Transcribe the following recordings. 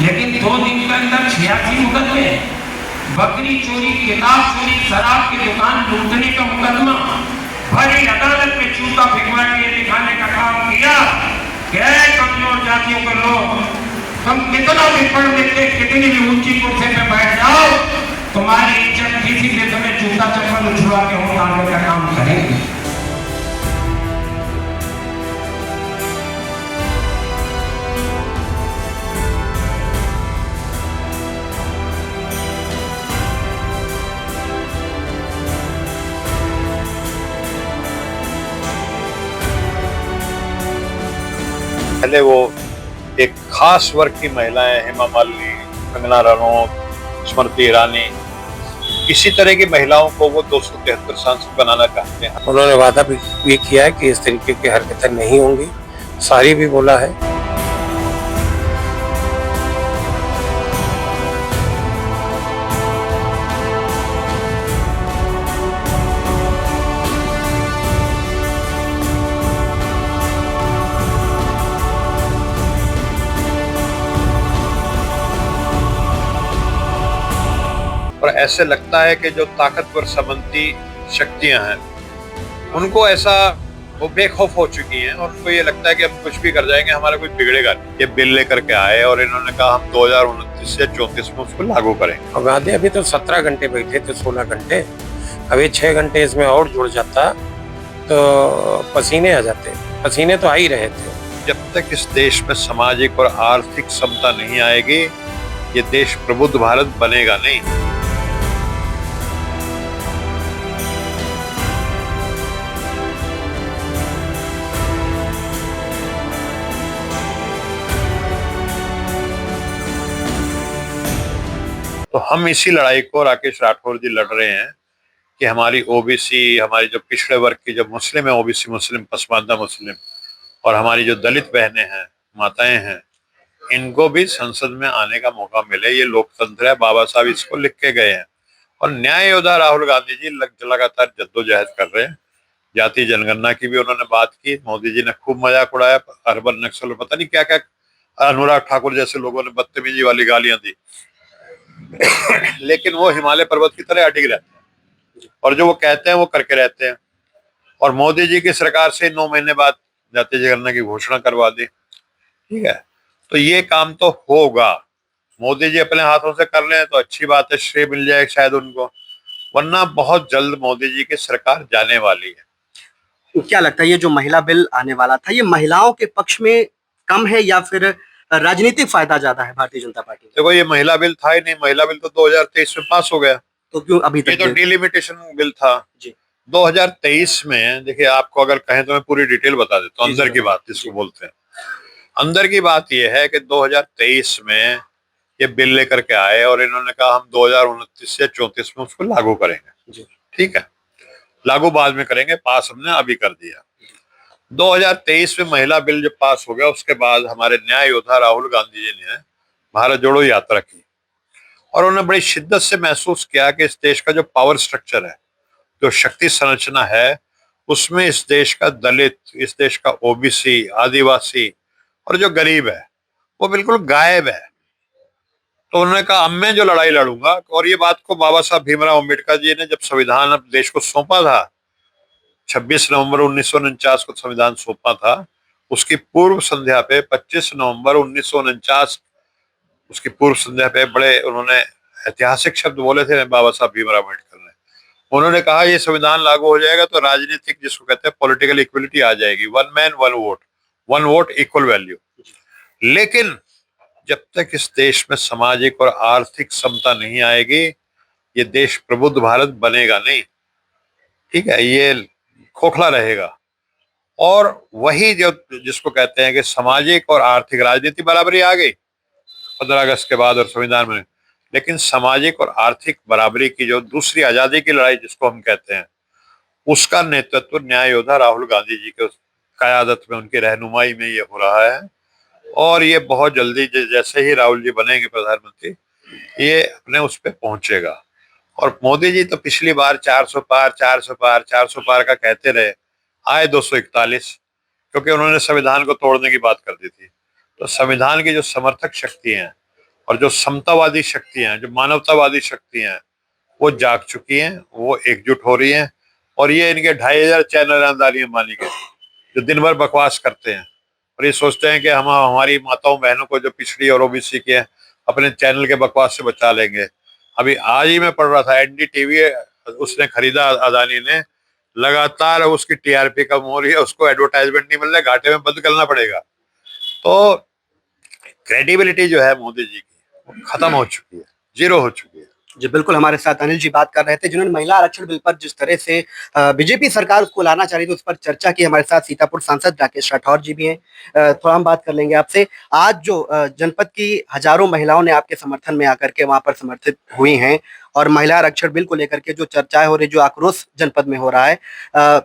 लेकिन 2 दिन के अंदर 86 मुकदमे, बकरी चोरी, किताब चोरी, शराब की दुकान लूटने का मुकदमा, बड़ी अदालत में जूता फेंकवा के दिखाने का काम किया कि कमजोर जातियों के लोग, तुम कितना भी पढ़ लिख के कितनी भी ऊंची कुर्सी पे बैठ जाओ, तुम्हारी इज्जत किसी से तुम्हें जूता चप्पल उछलवा के उतारने का काम करेंगे। पहले वो एक खास वर्ग की महिलाएं, हेमा मालिनी, कंगना रनौत, स्मृति ईरानी, इसी तरह की महिलाओं को वो 273 सांसद बनाना चाहते हैं। उन्होंने वादा भी किया है कि इस तरीके की हरकतें नहीं होंगी, सारी भी बोला है। और ऐसे लगता है कि जो ताकतवर सामंती शक्तियां हैं उनको ऐसा वो बेखौफ हो चुकी हैं और उनको ये लगता है कि हम कुछ भी कर जाएंगे, हमारा कुछ बिगड़ेगा नहीं। ये बिल लेकर के आए और इन्होंने कहा हम 2029 से 34 में उसको लागू करेंगे। और गांधी अभी तो 17 घंटे बैठे थे, 16 घंटे, अभी 6 घंटे इसमें और जुड़ जाता तो पसीने आ जाते। पसीने तो आ ही रहे थे। जब तक इस देश में सामाजिक और आर्थिक समता नहीं आएगी, ये देश प्रबुद्ध भारत बनेगा नहीं। तो हम इसी लड़ाई को राकेश राठौर जी लड़ रहे हैं कि हमारी ओबीसी, हमारी जो पिछड़े वर्ग की जो मुस्लिम है, ओबीसी मुस्लिम, पसमानदा मुस्लिम, और हमारी जो दलित बहनें हैं, माताएं हैं, इनको भी संसद में आने का मौका मिले। ये लोकतंत्र है, बाबा साहब इसको लिख के गए हैं। और न्याय योद्धा राहुल गांधी जी लगातार जद्दोजहद कर रहे हैं। जाति जनगणना की भी उन्होंने बात की, मोदी जी ने खूब मजाक उड़ाया, अर्बन नक्सल, पता नहीं क्या क्या, अनुराग ठाकुर जैसे लोगों ने बदतमीजी वाली गालियां दी। लेकिन वो हिमालय पर्वत की तरह अडिग रहते हैं और जो वो कहते हैं वो करके रहते हैं। और मोदी जी की सरकार से 9 महीने बाद जाति जनगणना की घोषणा करवा दी। ठीक है, तो ये काम तो होगा। मोदी जी अपने हाथों से कर लें तो अच्छी बात है, श्रेय मिल जाए शायद उनको, वरना बहुत जल्द मोदी जी की सरकार जाने वाली है। क्या लगता है ये जो महिला बिल आने वाला था, ये महिलाओं के पक्ष में कम है या फिर राजनीतिक फायदा ज्यादा है भारतीय जनता पार्टी को? देखो, ये महिला बिल था ही नहीं। महिला बिल तो 2023 में पास हो गया, तो क्यों अभी ये तक? तो डिलिमिटेशन बिल था जी 2023 में। देखिए, आपको अगर कहें तो मैं पूरी डिटेल बता देता हूँ। अंदर की बात जिसको बोलते हैं, अंदर की बात यह है कि 2023 में ये बिल लेकर के आए और इन्होंने कहा हम 2029 से 34 में उसको लागू करेंगे। ठीक है, लागू बाद में करेंगे, पास हमने अभी कर दिया। 2023 में महिला बिल जब पास हो गया, उसके बाद हमारे न्याय योद्धा राहुल गांधी जी ने भारत जोड़ो यात्रा की और उन्होंने बड़ी शिद्दत से महसूस किया कि इस देश का जो पावर स्ट्रक्चर है, जो शक्ति संरचना है, उसमें इस देश का दलित, इस देश का ओबीसी, आदिवासी और जो गरीब है वो बिल्कुल गायब है। तो उन्होंने कहा अब मैं जो लड़ाई लड़ूंगा, और ये बात को बाबा साहब भीमराव अम्बेडकर जी ने जब संविधान देश को सौंपा था, 26 नवंबर 1949 को संविधान सौंपा था, उसकी पूर्व संध्या पे 25 नवंबर 1949, उसकी पूर्व संध्या पे बड़े उन्होंने ऐतिहासिक शब्द बोले थे बाबा साहब भीमराव अम्बेडकर ने। उन्होंने कहा ये संविधान लागू हो जाएगा तो राजनीतिक, जिसको कहते हैं पॉलिटिकल इक्वलिटी, आ जाएगी। One man one vote equal value. लेकिन जब तक इस देश में सामाजिक और आर्थिक समता नहीं आएगी, ये देश प्रबुद्ध भारत बनेगा नहीं। ठीक है, ये खोखला रहेगा। और वही जो जिसको कहते हैं कि सामाजिक और आर्थिक, राजनीति बराबरी आ गई 15 अगस्त के बाद और संविधान में, लेकिन सामाजिक और आर्थिक बराबरी की जो दूसरी आजादी की लड़ाई जिसको हम कहते हैं, उसका नेतृत्व न्याय योद्धा राहुल गांधी जी के क़यादत में, उनकी रहनुमाई में ये हो रहा है। और ये बहुत जल्दी जैसे ही राहुल जी बनेंगे प्रधानमंत्री, ये अपने उस पर पहुंचेगा। और मोदी जी तो पिछली बार 400 पार 400 पार 400 पार का कहते रहे, आए 241, क्योंकि उन्होंने संविधान को तोड़ने की बात कर दी थी। तो संविधान की जो समर्थक शक्ति हैं और जो समतावादी शक्तियां हैं, जो मानवतावादी शक्तियां हैं, वो जाग चुकी हैं, वो एकजुट हो रही हैं। और ये इनके 2500 चैनल अंदानी अंबानी के, जो दिन भर बकवास करते हैं और ये सोचते हैं कि हम हमारी माताओं बहनों को जो पिछड़ी और ओबीसी के हैं, अपने चैनल के बकवास से बचा लेंगे। अभी आज ही मैं पढ़ रहा था, एनडीटीवी उसने खरीदा अदानी ने, लगातार उसकी टीआरपी कम हो रही है, उसको एडवर्टाइजमेंट नहीं मिल रहा, घाटे में बंद करना पड़ेगा। तो क्रेडिबिलिटी जो है मोदी जी की, वो खत्म हो चुकी है, जीरो हो चुकी है। जी बिल्कुल, हमारे साथ अनिल जी बात कर रहे थे, जिन्होंने महिला आरक्षण बिल पर जिस तरह से बीजेपी सरकार उसको लाना चाह रही थी, उस पर चर्चा की। हमारे साथ सीतापुर सांसद राकेश राठौर जी भी हैं, थोड़ा हम बात कर लेंगे आपसे। आज जो जनपद की हजारों महिलाओं ने आपके समर्थन में आकर के वहां पर समर्थित हुई हैं, और महिला आरक्षण बिल को लेकर के जो चर्चाएं हो रही, जो आक्रोश जनपद में हो रहा है,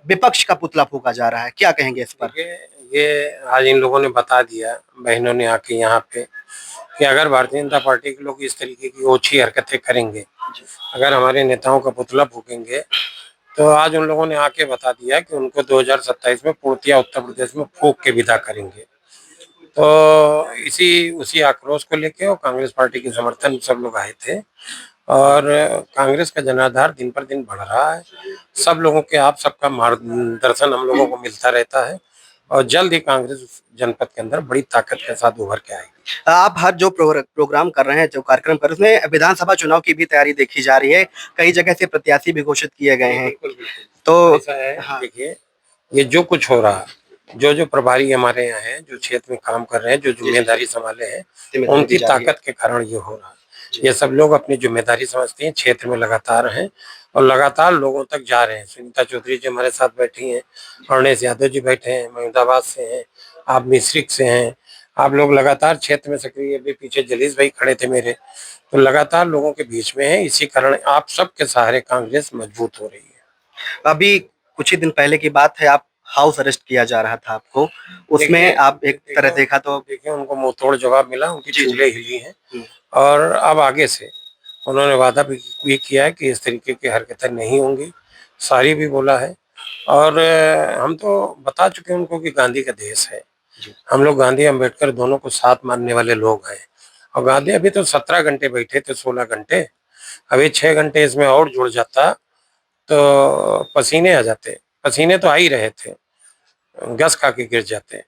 विपक्ष का पुतला फूंका जा रहा है, क्या कहेंगे इस पर? ये आज इन लोगों ने बता दिया, बहनों ने आके यहाँ पे, कि अगर भारतीय जनता पार्टी के लोग इस तरीके की ओछी हरकतें करेंगे, अगर हमारे नेताओं का पुतला फूकेंगे, तो आज उन लोगों ने आके बता दिया कि उनको 2027 में पूर्तिया उत्तर प्रदेश में फूक के विदा करेंगे। तो उसी आक्रोश को लेके और कांग्रेस पार्टी के समर्थन सब लोग आए थे, और कांग्रेस का जनाधार दिन पर दिन बढ़ रहा है। सब लोगों के, आप सबका मार्गदर्शन हम लोगों को मिलता रहता है, और जल्द ही कांग्रेस जनपद के अंदर बड़ी ताकत के साथ उभर के आएगी। आप हर जो प्रोग्राम कर रहे हैं, जो कार्यक्रम कर रहे हैं, उसमें विधानसभा चुनाव की भी तैयारी देखी जा रही है, कई जगह से प्रत्याशी भी घोषित किए गए हैं। बिल्कुल बिल्कुल। तो ऐसा है, हाँ, देखिए, ये जो कुछ हो रहा है, जो प्रभारी हमारे यहाँ हैं, जो क्षेत्र में काम कर रहे हैं, जो जिम्मेदारी संभाले हैं, उनकी ताकत के कारण ये हो रहा है। ये सब लोग अपनी जिम्मेदारी समझते हैं, क्षेत्र में लगातार हैं और लगातार लोगों तक जा रहे हैं। सुनीता चौधरी जी हमारे साथ बैठी हैं, अरुणेश यादव जी बैठे हैं, महमूदाबाद से हैं, आप मिश्रिक से हैं, आप लोग लगातार क्षेत्र में सक्रिय। अभी पीछे जलीस भाई खड़े थे मेरे, तो लगातार लोगों के बीच में है। इसी कारण आप सबके सहारे कांग्रेस मजबूत हो रही है। अभी कुछ ही दिन पहले की बात है, आप हाउस अरेस्ट किया जा रहा था आपको, उसमें आप एक तरह देखा तो देखिए, उनको मुंह तोड़ जवाब मिला, उनकी चूल्हे हिली हैं, और अब आगे से उन्होंने वादा भी किया है कि इस तरीके की हरकतें नहीं होंगी, सारी भी बोला है। और हम तो बता चुके हैं उनको कि गांधी का देश है, हम लोग गांधी अम्बेडकर दोनों को साथ मानने वाले लोग हैं। और गांधी अभी तो 17 घंटे बैठे थे, 16 घंटे, अभी 6 घंटे इसमें और जुड़ जाता तो पसीने आ जाते। पसीने तो आ ही रहे थे, गस खा के गिर जाते।